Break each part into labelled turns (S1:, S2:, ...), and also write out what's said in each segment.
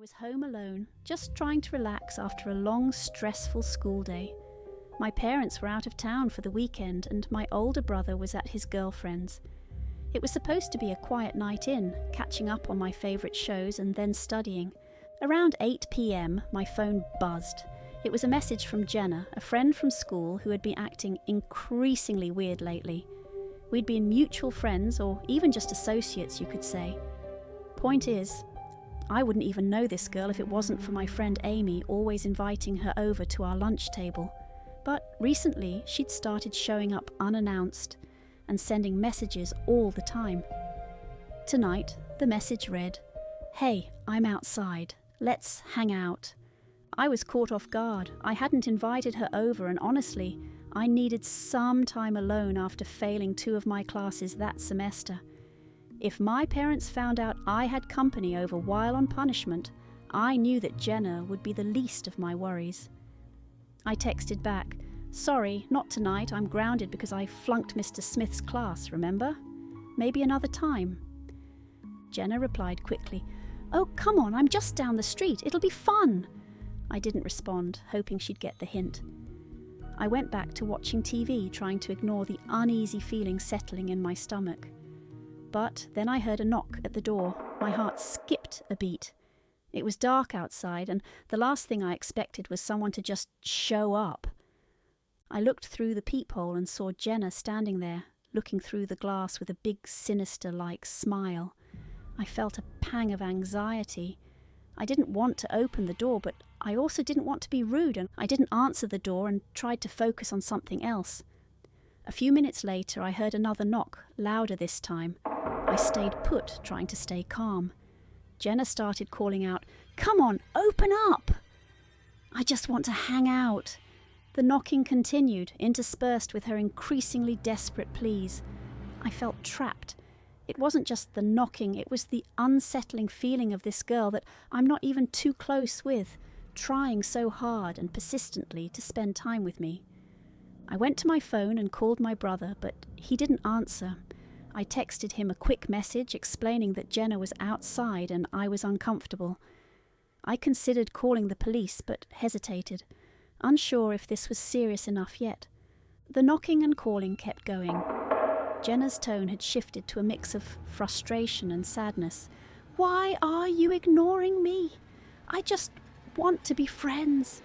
S1: was home alone, just trying to relax after a long, stressful school day. My parents were out of town for the weekend and my older brother was at his girlfriend's. It was supposed to be a quiet night in, catching up on my favourite shows and then studying. Around 8 p.m, my phone buzzed. It was a message from Jenna, a friend from school who had been acting increasingly weird lately. We'd been mutual friends, or even just associates, you could say. Point is, I wouldn't even know this girl if it wasn't for my friend Amy always inviting her over to our lunch table. But recently, she'd started showing up unannounced and sending messages all the time. Tonight, the message read, "Hey, I'm outside. Let's hang out." I was caught off guard. I hadn't invited her over, and honestly, I needed some time alone after failing 2 of my classes that semester. If my parents found out I had company over while on punishment, I knew that Jenna would be the least of my worries. I texted back, "Sorry, not tonight. I'm grounded because I flunked Mr. Smith's class, remember? Maybe another time." Jenna replied quickly, "Oh, come on, I'm just down the street. It'll be fun." I didn't respond, hoping she'd get the hint. I went back to watching TV, trying to ignore the uneasy feeling settling in my stomach. But then I heard a knock at the door. My heart skipped a beat. It was dark outside, and the last thing I expected was someone to just show up. I looked through the peephole and saw Jenna standing there, looking through the glass with a big sinister-like smile. I felt a pang of anxiety. I didn't want to open the door, but I also didn't want to be rude, and I didn't answer the door and tried to focus on something else. A few minutes later, I heard another knock, louder this time. I stayed put, trying to stay calm. Jenna started calling out, "Come on, open up!" "I just want to hang out." The knocking continued, interspersed with her increasingly desperate pleas. I felt trapped. It wasn't just the knocking, it was the unsettling feeling of this girl that I'm not even too close with, trying so hard and persistently to spend time with me. I went to my phone and called my brother, but he didn't answer. I texted him a quick message explaining that Jenna was outside and I was uncomfortable. I considered calling the police, but hesitated, unsure if this was serious enough yet. The knocking and calling kept going. Jenna's tone had shifted to a mix of frustration and sadness. "Why are you ignoring me? I just want to be friends."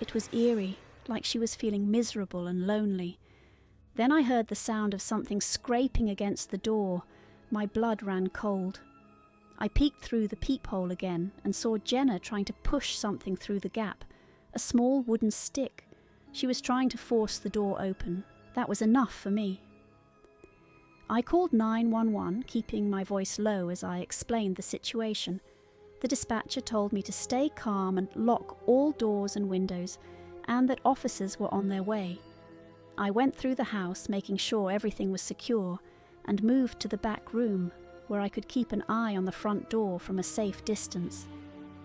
S1: It was eerie, like she was feeling miserable and lonely. Then I heard the sound of something scraping against the door. My blood ran cold. I peeked through the peephole again and saw Jenna trying to push something through the gap, a small wooden stick. She was trying to force the door open. That was enough for me. I called 911, keeping my voice low as I explained the situation. The dispatcher told me to stay calm and lock all doors and windows, and that officers were on their way. I went through the house, making sure everything was secure, and moved to the back room, where I could keep an eye on the front door from a safe distance.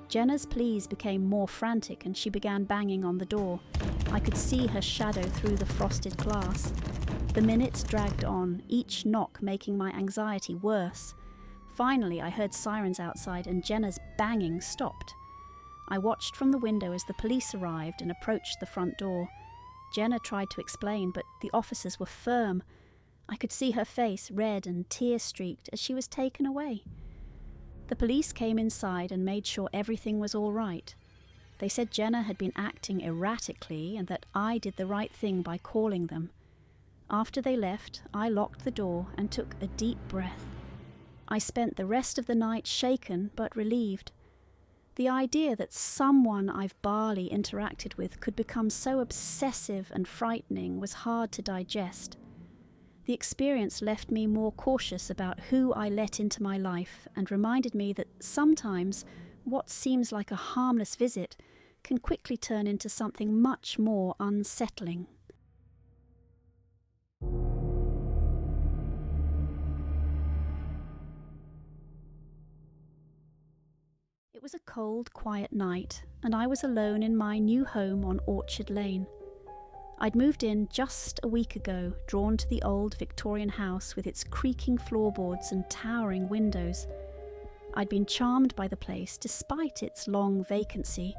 S1: Jenna's pleas became more frantic and she began banging on the door. I could see her shadow through the frosted glass. The minutes dragged on, each knock making my anxiety worse. Finally, I heard sirens outside and Jenna's banging stopped. I watched from the window as the police arrived and approached the front door. Jenna tried to explain, but the officers were firm. I could see her face red and tear-streaked as she was taken away. The police came inside and made sure everything was all right. They said Jenna had been acting erratically and that I did the right thing by calling them. After they left, I locked the door and took a deep breath. I spent the rest of the night shaken but relieved. The idea that someone I've barely interacted with could become so obsessive and frightening was hard to digest. The experience left me more cautious about who I let into my life and reminded me that sometimes what seems like a harmless visit can quickly turn into something much more unsettling. It was a cold, quiet night, and I was alone in my new home on Orchard Lane. I'd moved in just a week ago, drawn to the old Victorian house with its creaking floorboards and towering windows. I'd been charmed by the place despite its long vacancy,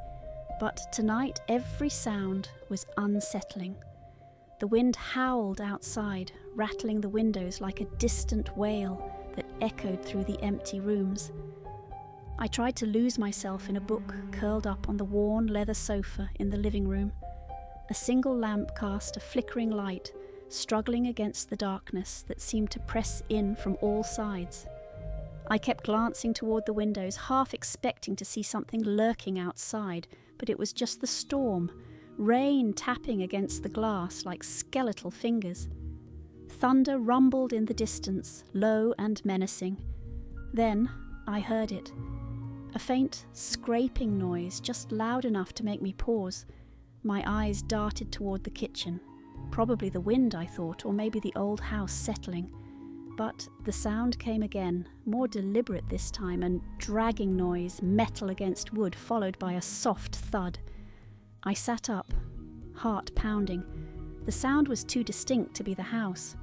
S1: but tonight every sound was unsettling. The wind howled outside, rattling the windows like a distant wail that echoed through the empty rooms. I tried to lose myself in a book curled up on the worn leather sofa in the living room. A single lamp cast a flickering light, struggling against the darkness that seemed to press in from all sides. I kept glancing toward the windows, half expecting to see something lurking outside, but it was just the storm, rain tapping against the glass like skeletal fingers. Thunder rumbled in the distance, low and menacing. Then I heard it. A faint scraping noise, just loud enough to make me pause. My eyes darted toward the kitchen. Probably the wind, I thought, or maybe the old house settling. But the sound came again, more deliberate this time, and dragging noise, metal against wood, followed by a soft thud. I sat up, heart pounding. The sound was too distinct to be the house.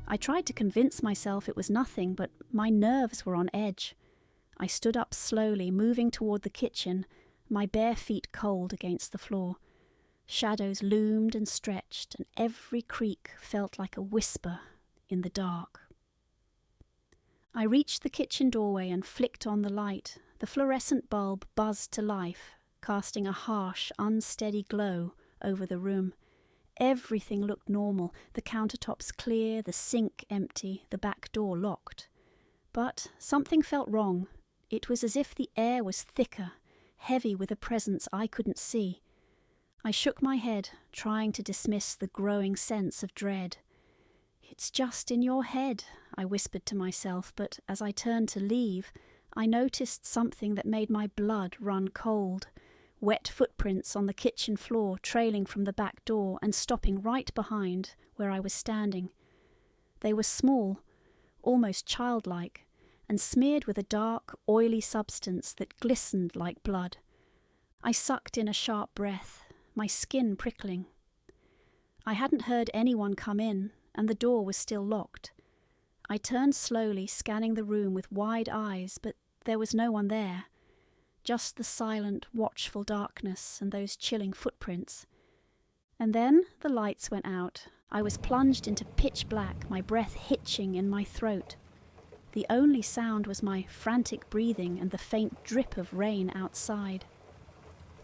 S1: I tried to convince myself it was nothing, but my nerves were on edge. I stood up slowly, moving toward the kitchen, my bare feet cold against the floor. Shadows loomed and stretched, and every creak felt like a whisper in the dark. I reached the kitchen doorway and flicked on the light. The fluorescent bulb buzzed to life, casting a harsh, unsteady glow over the room. Everything looked normal, the countertops clear, the sink empty, the back door locked. But something felt wrong. It was as if the air was thicker, heavy with a presence I couldn't see. I shook my head, trying to dismiss the growing sense of dread. "It's just in your head," I whispered to myself, but as I turned to leave, I noticed something that made my blood run cold. Wet footprints on the kitchen floor trailing from the back door and stopping right behind where I was standing. They were small, almost childlike, and smeared with a dark, oily substance that glistened like blood. I sucked in a sharp breath, my skin prickling. I hadn't heard anyone come in, and the door was still locked. I turned slowly, scanning the room with wide eyes, but there was no one there. Just the silent, watchful darkness and those chilling footprints. And then the lights went out. I was plunged into pitch black, my breath hitching in my throat. The only sound was my frantic breathing and the faint drip of rain outside.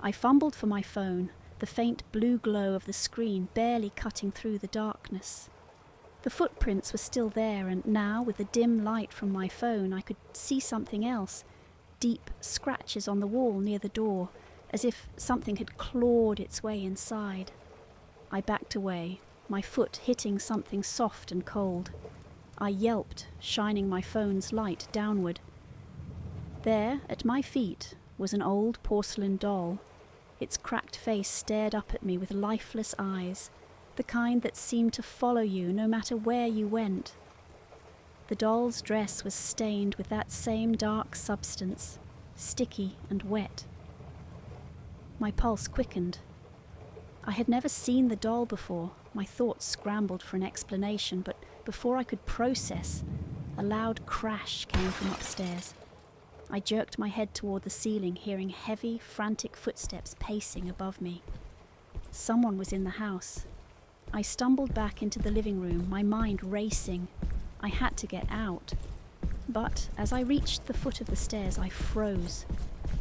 S1: I fumbled for my phone, the faint blue glow of the screen barely cutting through the darkness. The footprints were still there, and now, with the dim light from my phone, I could see something else. Deep scratches on the wall near the door, as if something had clawed its way inside. I backed away, my foot hitting something soft and cold. I yelped, shining my phone's light downward. There, at my feet, was an old porcelain doll. Its cracked face stared up at me with lifeless eyes, the kind that seemed to follow you no matter where you went. The doll's dress was stained with that same dark substance, sticky and wet. My pulse quickened. I had never seen the doll before. My thoughts scrambled for an explanation, but before I could process, a loud crash came from upstairs. I jerked my head toward the ceiling, hearing heavy, frantic footsteps pacing above me. Someone was in the house. I stumbled back into the living room, my mind racing. I had to get out. But as I reached the foot of the stairs, I froze.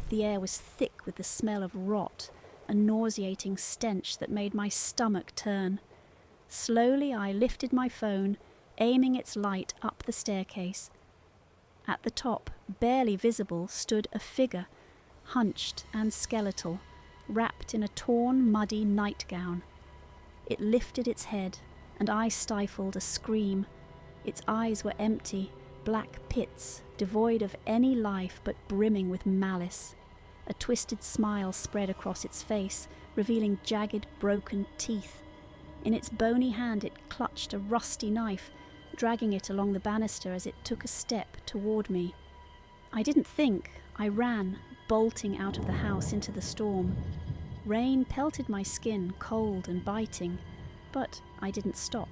S1: The air was thick with the smell of rot, a nauseating stench that made my stomach turn. Slowly I lifted my phone, aiming its light up the staircase. At the top, barely visible, stood a figure, hunched and skeletal, wrapped in a torn, muddy nightgown. It lifted its head, and I stifled a scream. Its eyes were empty, black pits, devoid of any life but brimming with malice. A twisted smile spread across its face, revealing jagged, broken teeth. In its bony hand it clutched a rusty knife, dragging it along the banister as it took a step toward me. I didn't think. I ran, bolting out of the house into the storm. Rain pelted my skin, cold and biting, but I didn't stop.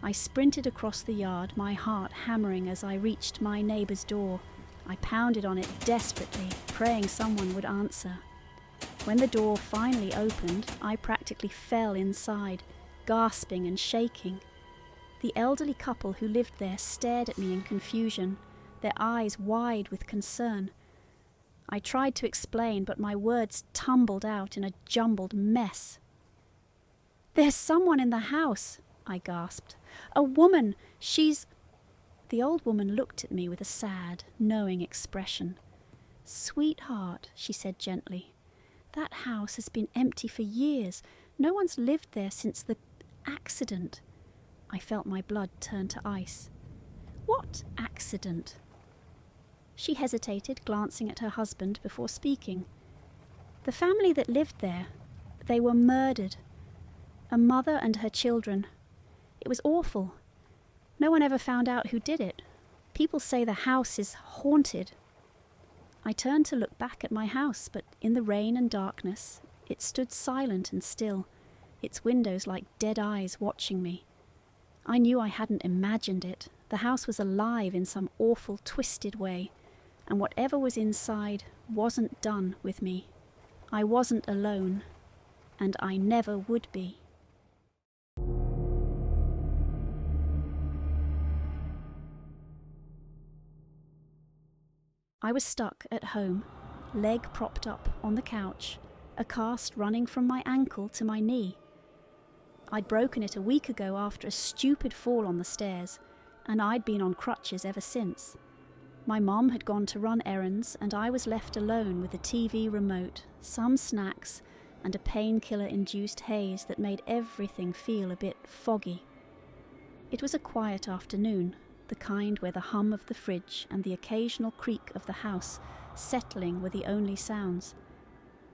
S1: I sprinted across the yard, my heart hammering as I reached my neighbour's door. I pounded on it desperately, praying someone would answer. When the door finally opened, I practically fell inside, gasping and shaking. The elderly couple who lived there stared at me in confusion, their eyes wide with concern. I tried to explain, but my words tumbled out in a jumbled mess. "There's someone in the house," I gasped. "A woman, she's—" The old woman looked at me with a sad, knowing expression. "Sweetheart," she said gently, "that house has been empty for years. No one's lived there since the accident." I felt my blood turn to ice. "What accident?" She hesitated, glancing at her husband before speaking. "The family that lived there, they were murdered. A mother and her children. It was awful. No one ever found out who did it. People say the house is haunted." I turned to look back at my house, but in the rain and darkness, it stood silent and still, its windows like dead eyes watching me. I knew I hadn't imagined it. The house was alive in some awful, twisted way, and whatever was inside wasn't done with me. I wasn't alone, and I never would be. I was stuck at home, leg propped up on the couch, a cast running from my ankle to my knee. I'd broken it a week ago after a stupid fall on the stairs, and I'd been on crutches ever since. My mom had gone to run errands, and I was left alone with the TV remote, some snacks, and a painkiller-induced haze that made everything feel a bit foggy. It was a quiet afternoon, the kind where the hum of the fridge and the occasional creak of the house settling were the only sounds.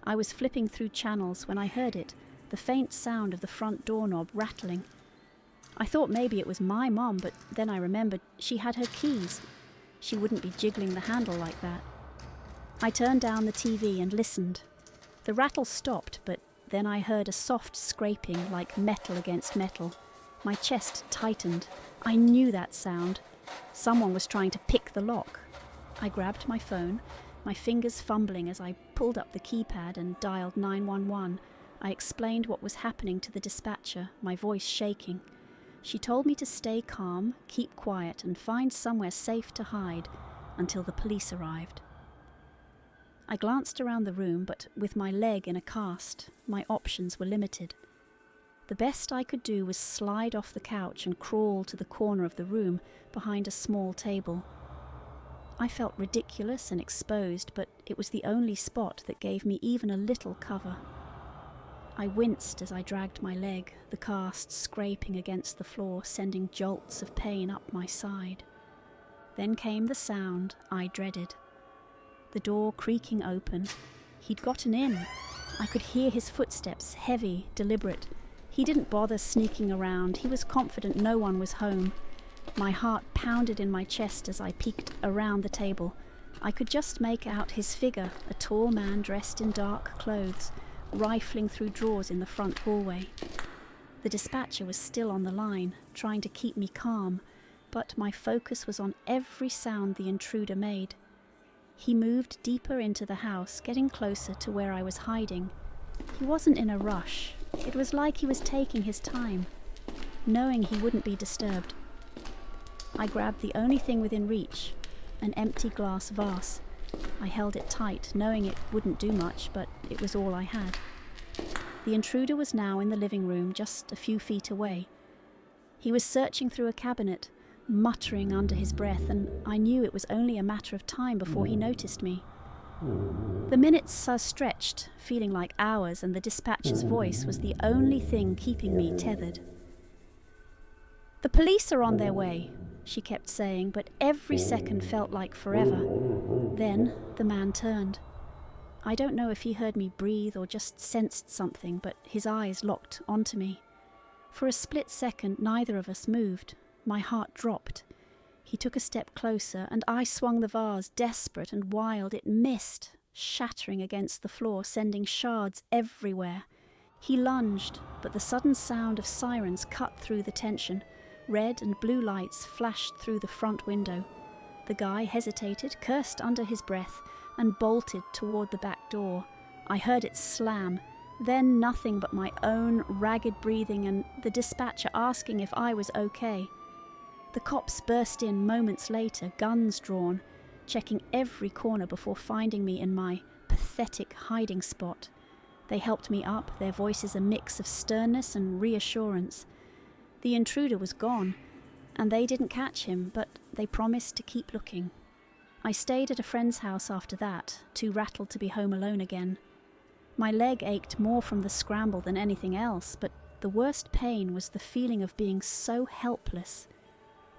S1: I was flipping through channels when I heard it, the faint sound of the front doorknob rattling. I thought maybe it was my mom, but then I remembered she had her keys. She wouldn't be jiggling the handle like that. I turned down the TV and listened. The rattle stopped, but then I heard a soft scraping like metal against metal. My chest tightened. I knew that sound. Someone was trying to pick the lock. I grabbed my phone, my fingers fumbling as I pulled up the keypad and dialed 911. I explained what was happening to the dispatcher, my voice shaking. She told me to stay calm, keep quiet, and find somewhere safe to hide until the police arrived. I glanced around the room, but with my leg in a cast, my options were limited. The best I could do was slide off the couch and crawl to the corner of the room behind a small table. I felt ridiculous and exposed, but it was the only spot that gave me even a little cover. I winced as I dragged my leg, the cast scraping against the floor, sending jolts of pain up my side. Then came the sound I dreaded. The door creaking open. He'd gotten in. I could hear his footsteps, heavy, deliberate. He didn't bother sneaking around. He was confident no one was home. My heart pounded in my chest as I peeked around the table. I could just make out his figure, a tall man dressed in dark clothes, rifling through drawers in the front hallway. The dispatcher was still on the line, trying to keep me calm, but my focus was on every sound the intruder made. He moved deeper into the house, getting closer to where I was hiding. He wasn't in a rush. It was like he was taking his time, knowing he wouldn't be disturbed. I grabbed the only thing within reach, an empty glass vase. I held it tight, knowing it wouldn't do much, but it was all I had. The intruder was now in the living room, just a few feet away. He was searching through a cabinet, muttering under his breath, and I knew it was only a matter of time before he noticed me. The minutes stretched, feeling like hours, and the dispatcher's voice was the only thing keeping me tethered. "The police are on their way," she kept saying, but every second felt like forever. Then the man turned. I don't know if he heard me breathe or just sensed something, but his eyes locked onto me. For a split second, neither of us moved. My heart dropped. He took a step closer, and I swung the vase, desperate and wild. It missed, shattering against the floor, sending shards everywhere. He lunged, but the sudden sound of sirens cut through the tension. Red and blue lights flashed through the front window. The guy hesitated, cursed under his breath, and bolted toward the back door. I heard it slam, then nothing but my own ragged breathing and the dispatcher asking if I was okay. The cops burst in moments later, guns drawn, checking every corner before finding me in my pathetic hiding spot. They helped me up, their voices a mix of sternness and reassurance. The intruder was gone, and they didn't catch him, but they promised to keep looking. I stayed at a friend's house after that, too rattled to be home alone again. My leg ached more from the scramble than anything else, but the worst pain was the feeling of being so helpless.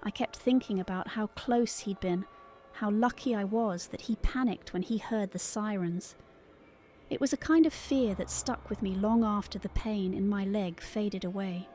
S1: I kept thinking about how close he'd been, how lucky I was that he panicked when he heard the sirens. It was a kind of fear that stuck with me long after the pain in my leg faded away.